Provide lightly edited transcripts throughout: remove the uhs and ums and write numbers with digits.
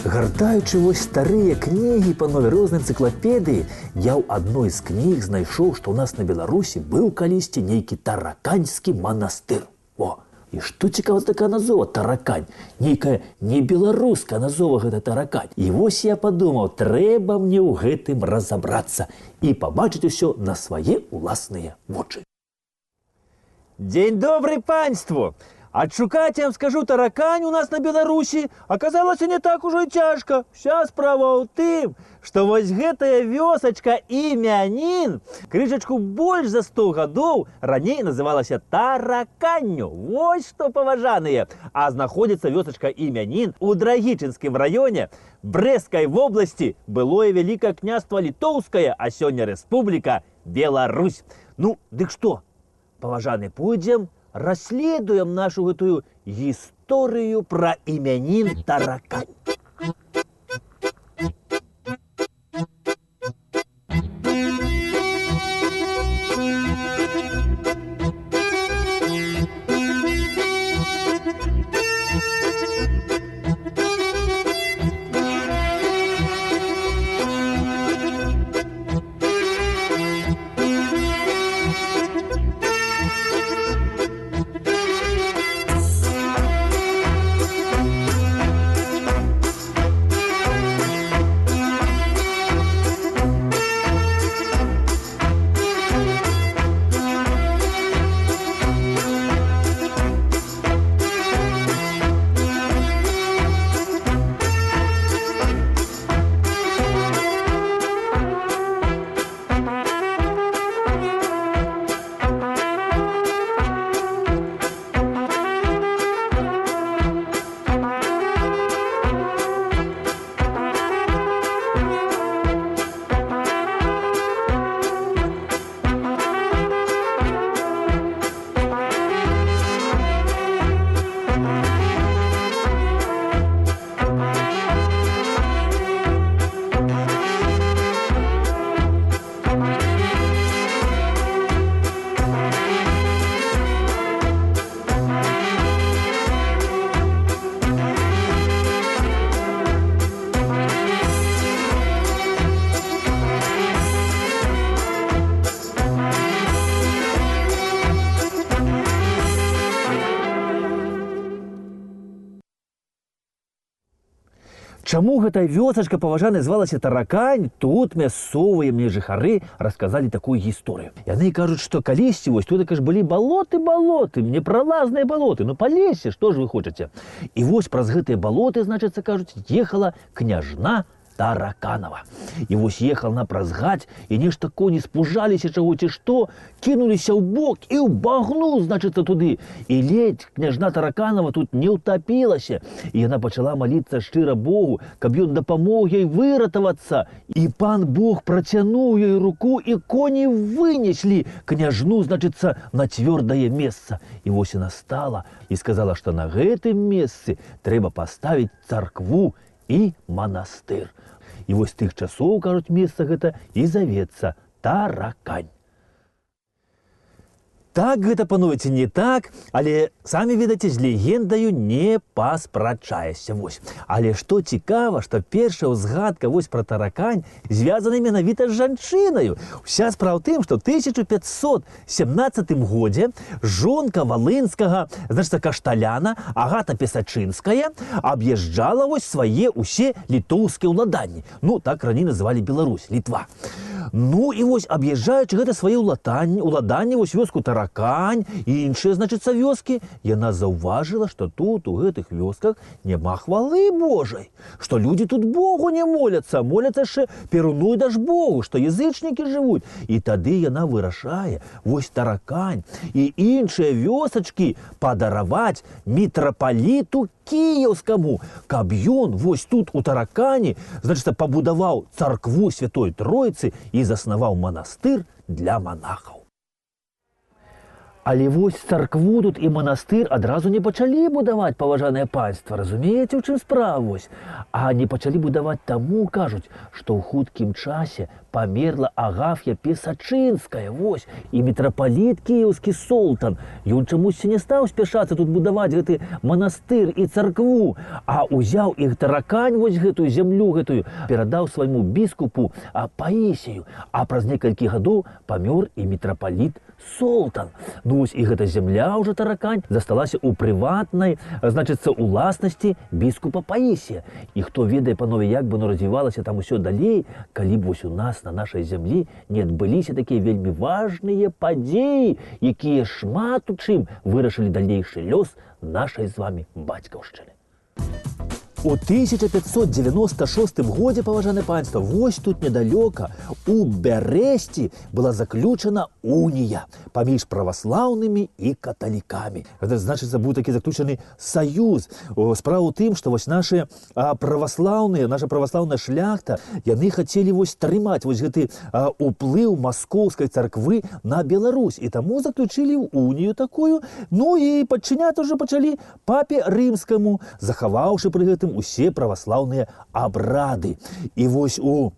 Гартаючы вось старыя кнігі па новай рознай энцыклапедыі, я ў адной з кніг знайшоў, што ў нас на Беларусі быў калісьці нейкі тараканьскі манастыр. О, і што цікава такая назова таракань? Нейкая не беларуская назова гэта таракань. І вось я падумаў, трэба мне ў гэтым разабрацца і пабачыць усё на свае ўласныя вочы. Дзень добрый панству! Адшукаць, я вам скажу, таракань у нас на Беларусі аказалася не так ужо і цяжка. Вся справа ў тым, што вось гэтая вёсачка Імянін крышачку больш за 100 гадоў раней называлася Тараканню. Вось што, паважаныя. А знаходзіцца вёсачка Імянін у Драгічынскім раёне Брэсцкай вобласці, былое Вялікае княства Літоўскае, а сёння Рэспубліка Беларусь. Ну, дык што, паважаны, пойдзем расследуем нашу гэтую гісторыю пра Імянін таракань. Чаму гэтая вёсачка, паважаная, звалася Таракань, тут мясцовыя мне жыхары расказалі такую гісторыю. Яны кажуць, што калісьці вось тут былі балоты, непралазныя балоты, ну палезьце, што ж вы хочаце. І вось праз гэтыя балоты, значыцца, кажуць, ехала княжна Тараканова. І вось ехала на праз гаць, і нешта коні спужаліся чаго ці што, кінуліся ў бок і ў багну, значыцца, туды. І ледзь княжна Тараканова тут не ўтапілася. І яна пачала маліцца шчыра Богу, каб ён дапамог ёй выратавацца. І пан Бог працянуў ёй руку, і коні вынеслі княжну, значыцца, на цвёрдае месца. І вось яна стала і сказала, што на гэтым месцы трэба паставіць царкву і манастыр. І вось тых часоў, кажуць, месца гэта і завецца Таракань. Так гэта, панове, ці не так, але самі ведаце, з легендаю не паспрачаешся. Вось. Але што цікава, што першая ўзгадка вось пра Таракань звязана менавіта з жанчынаю. Уся справа ў тым, што ў 1517 годзе жонка валынскага, значыцца, кашталяна Агата Песачынская аб'язджала вось свае ўсе літоўскія ўладанні. Ну, так раней называлі Беларусь, Літва. Ну і вось, аб'язджаючы гэта свае ўладанні, вось вёску Таракань і іншыя, значыцца, вёскі, яна заўважыла, што тут, у гэтых вёсках, няма хвалы Божай, што людзі тут Богу не моляцца, моляцца яшчэ перуну і дажбогу, што язычнікі жывуць. І тады яна вырашае вось Таракань і іншыя вёсачкі падараваць мітрапаліту Кіеўскаму, каб ён вось тут у Таракані, значыцца, пабудаваў царкву Святой Тройцы і заснаваў манастыр для манахаў. Але вось царкву тут і манастыр адразу не пачалі будаваць, паважанае панства. Разумееце, у чым справа вось? А не пачалі будаваць таму, кажуць, што ў хуткім часе памерла Агаф'я Песачынская, вось, і мітрапаліт кіеўскі Солтан. Ён чамусьці не стаў спяшацца тут будаваць гэты манастыр і царкву, а узяў іх Таракань, вось гэтую зямлю гэтую, перадаў свайму біскупу Паісію, а праз некалькі гадоў памёр і мітрапаліт Солтан. Ну вось і гэта зямля ўжо Таракань засталася ў прыватнай, значыцца, уласнасці біскупа Паісія. І хто ведае, панове, як бы развівалася там усё далей, калі б вось у нас на нашай зямлі не адбыліся такія вельмі важныя падзеі, якія шмат у чым вырашылі далейшы лёс нашай з вамі бацькаўшчыны. У 1596 годзе, паважанае панства, вось тут недалёка у Бярэсці была заключана унія паміж праваслаўнымі і каталікамі. Гэта значыцца, быў такі заключаны саюз. Справа ў тым, што вось наша праваслаўная шляхта, яны хацелі вось трымаць вось гэты уплыў маскоўскай царквы на Беларусь. І таму заключылі унію такую, ну і падчыняць ужо пачалі папе рымскаму, захаваўшы пры гэтым усе праваслаўныя абрады. І вось у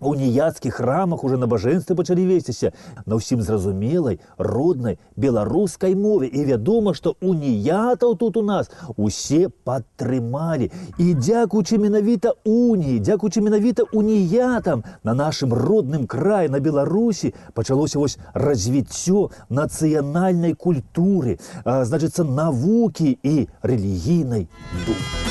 уніяцкіх храмах уже набажэнствы пачалі весціся на ўсім зразумелай, роднай беларускай мове. І вядома, што уніятаў тут у нас усе падтрымалі. І дзякуючы менавіта уніі, дзякуючы менавіта уніятам на нашым родным краі, на Беларусі, пачалося вось развіццё нацыянальнай культуры, значыцца, навукі і рэлігійнай думкі.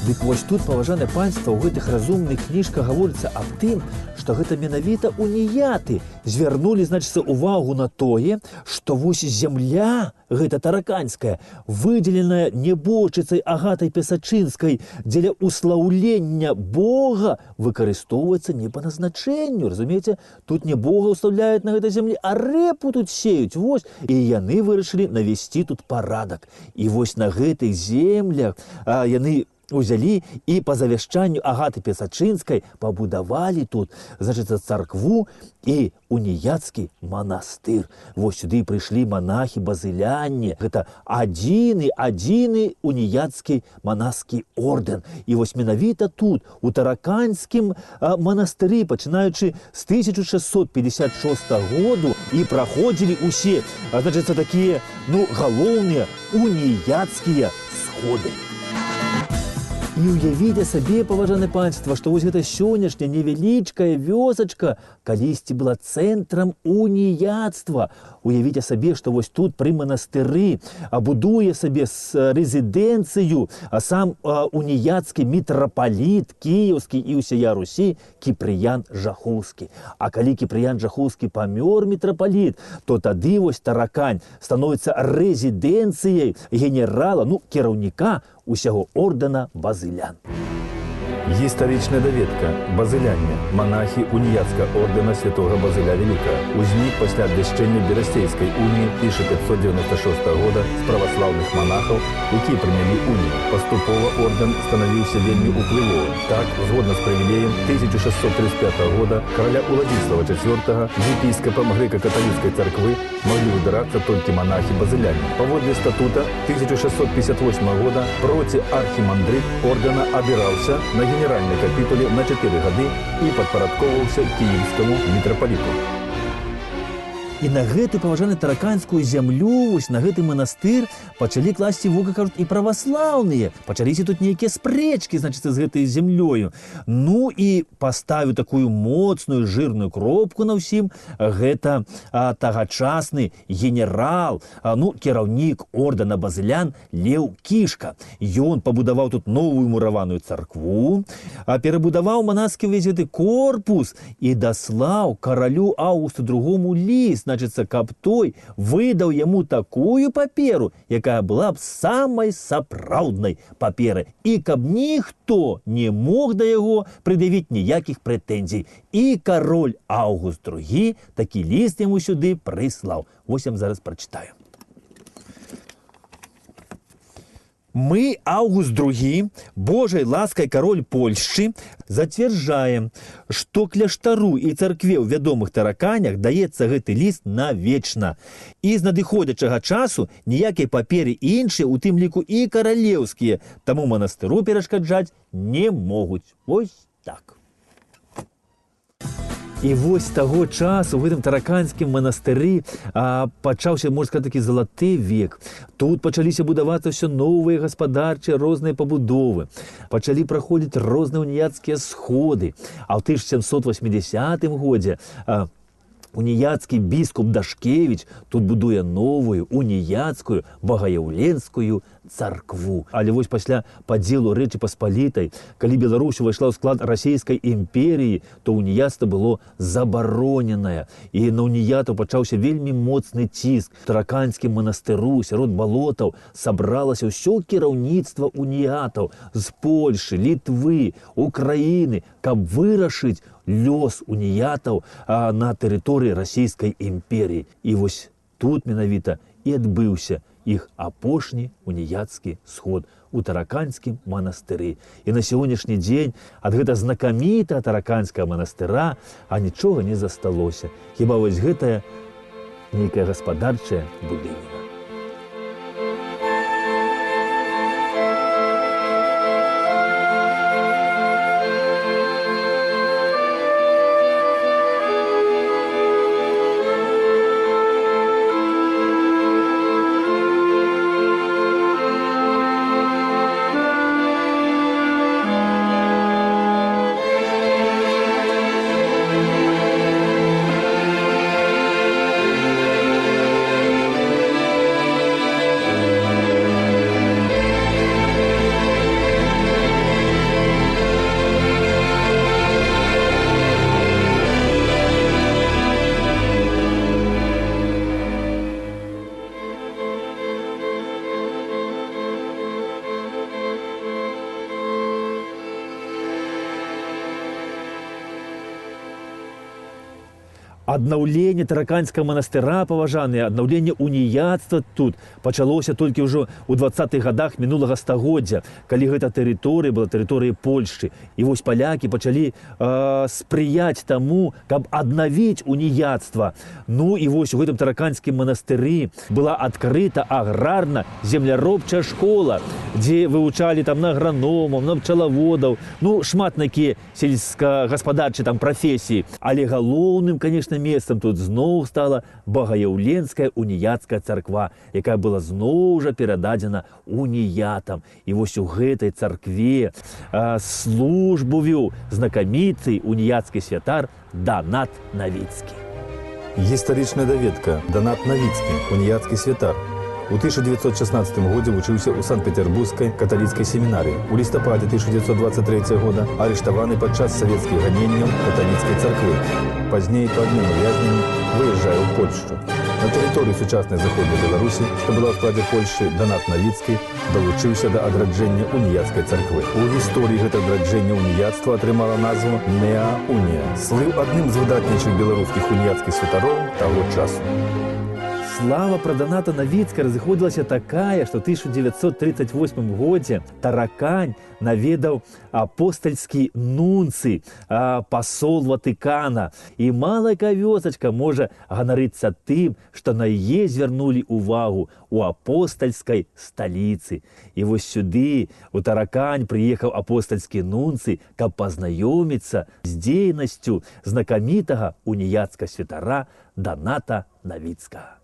Дык вось тут, паважанае панства, у гэтых разумных кніжках гаворыцца аб тым, што гэта менавіта уніяты звярнулі, значыцца, увагу на тое, што вось зямля гэта тараканьская, выдзеленая нябожчыцай Агатай Песачынскай дзеля услаўлення Бога, выкарыстоўваецца не па назначэнню. Разумееце, тут не Бога ўстаўляюць на гэтай зямлі, а рэпу тут сеюць. Вось, і яны вырашылі навесці тут парадак. І вось на гэтых землях яны узялі і па завяшчанню Агаты Песачынскай пабудавалі тут, значыцца, царкву і уніяцкі манастыр. Вось сюды прыйшлі манахі-базыляне. Гэта адзіны уніяцкі манаскі ордэн. І вось менавіта тут, у Тараканьскім манастыры, пачынаючы з 1656 году, і праходзілі усе, значыцца, такія, галоўныя уніяцкія сходы. І уявіце сабе, паважанае панства, што вось гэта сённяшняя невялічкая вёсачка калісьці была цэнтрам уніяцтва. Уявіце сабе, што вось тут пры манастыры будуе сабе рэзідэнцыю сам уніяцкі мітрапаліт кіеўскі і ўсяя Русі Кіпрыян Жахускі. А калі Кіпрыян Жахускі памёр мітрапаліт, то тады вось Таракань становіцца рэзідэнцыяй генерала, кіраўніка усяго ордэна базылян. Гістарычная даведка. Базыляне, монахи уніяцкага ордэна святого Базыля Великого. Узнік пасля абвяшчэння Берасцейскай уніі 1596 года з праваслаўных монахаў, якія прынялі унію. Паступова ордэн станавіўся вельмі уплывовым. Так, згодна з прывілеем 1635 года караля Уладзіслава IV з епіскапам грэка-каталіцкай царквы маглі выбірацца толькі монахі-базыляне. Паводле статута 1658 года проці-архімандрыт ордэна абіраўся на генеральной капитуле на 4 гады и подпарадковывался киевскому митрополиту. І на гэту, паважаны, тараканскую зямлю, вось на гэты манастыр пачалі класці вока, кажуць, і праваслаўныя. Пачаліся тут нейкія спрэчкі, значыцца, з гэтай зямлёю. Ну і паставіў такую моцную жирную кропку на ўсім гэта тагачасны генерал, кіраўнік ордэна базылян Леў Кішка. Ён пабудаваў тут новую мураваную царкву, перабудаваў манаскі ўвесь гэты корпус і даслаў каралю Аўгусту II ліст, значыцца, каб той выдаў яму такую паперу, якая была б самай сапраўднай паперай, і каб ніхто не мог да яго прад'явіць ніякіх прэтэнзій. І кароль Аўгуст II такі ліст яму сюды прыслаў. Вось я вам зараз прачытаю. Мы, Август II, Божьей лаской король Польши, зацвярджаем, што кляштару і царкве ў вядомых тараканях даецца гэты ліст навечна. І з надыходзячага часу ніякай паперы іншыя, у тым ліку і каралеўскія, таму манастыру перашкаджаць не могуць. Вось так. І вось таго часу ў гэтым тараканскім манастыры пачаўся, можна сказаць, такі залаты век. Тут пачаліся будавацца ўсё новыя гаспадарчыя розныя пабудовы. Пачалі праходзіць розныя уніяцкія сходы. А ў 1780 годзе уніяцкі біскуп Дашкевіч тут будуе новую уніяцкую багаяўленскую царкву. Але вось пасля падзелу Рэчы Паспалітай, калі Беларусь увайшла ў склад расійскай імперіі, то уніяцтва было забароненае. І на уніятаў пачаўся вельмі моцны ціск. У тараканскім манастыру сярод балотаў сабралася ўсё кіраўніцтва уніятаў з Польшы, Літвы, Украіны, каб вырашыць лёс уніятаў на тэрыторыі расійскай імперіі. І вось тут менавіта і адбыўся іх апошні уніяцкі сход у тараканскім манастыры. І на сённяшні дзень ад гэта знакамітага тараканскага манастыра нічога не засталося. Хіба вось гэтая нейкая гаспадарчая будыніна. Аднаўленне тараканскага манастыра, паважаныя, аднаўленне уніяцтва тут пачалося толькі ўжо ў 20-х гадах мінулага стагоддзя, калі гэта тэрыторыя была тэрыторыяй Польшчы. І вось палякі пачалі спрыяць таму, каб аднавіць уніяцтва. Ну і вось у гэтым тараканскім манастыры была адкрыта аграрна-земляробчая школа, дзе вывучалі там на аграномаў, на пчалаводаў, ну шмат якія сельскагаспадарчыя там прафесіі. Але галоўным, канешне, месцам тут зноў стала багаяўленская уніяцкая царква, якая была зноў жа перададзена уніятам. І вось у гэтай царкве службу вёў знакаміты уніяцкі святар Данат Навіцкі. Гістарычная даведка. Данат Навіцкі, уніяцкі святар. У 1916 годзе вучыўся ў Санкт-Петербургскай каталіцкай семінарыі. У лістападзе 1923 года арыштаваны падчас савецкіх ганенняў каталіцкай царквы. Пазней па адным увязненні выязджае ў Польшчу. На тэрыторыі сучаснай заходняй Беларусі, што была ў складзе Польшчы, Данат Навіцкі далучыўся да адраджэння уніяцкай царквы. У гісторыі гэта адраджэння уніяцтва атрымала назву Неа-Унія. Слыў адным з выдатнейшых беларускіх уніяцкіх святароў таго часу. Слава пра Даната Навіцка разыходзілася такая, што ў 1938 годзе Таракань наведаў апостальскі нунцый, пасол Ватыкана. І малая вёсачка можа ганарыцца тым, што на яе звярнулі ўвагу у апостальскай сталіцы. І вось сюды, у Таракань, прыехаў апостальскі нунцый, каб пазнаёміцца з дзейнасцю знакамітага уніяцкага святара Даната Навіцкага.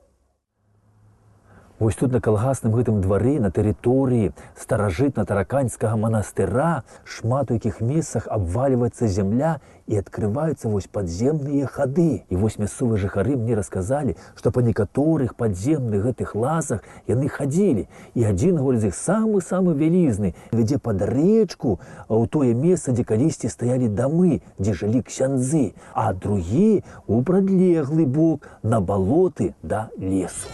Вось тут на калгасным гэтым двары, на тэрыторыі старажытна-тараканскага манастыра, шмат у якіх месцах абвальваецца зямля і адкрываюцца вось падземныя хады. І вось мясцовыя жыхары мне расказалі, што па некаторых падземных гэтых лазах яны хадзілі. І адзін, говорць, з іх самы-самы вялізны вядзе пад рэчку ў тое месца, дзе калісьці стаялі дамы, дзе жылі ксяндзы, а другі ў прадлеглы бок на балоты да лесу.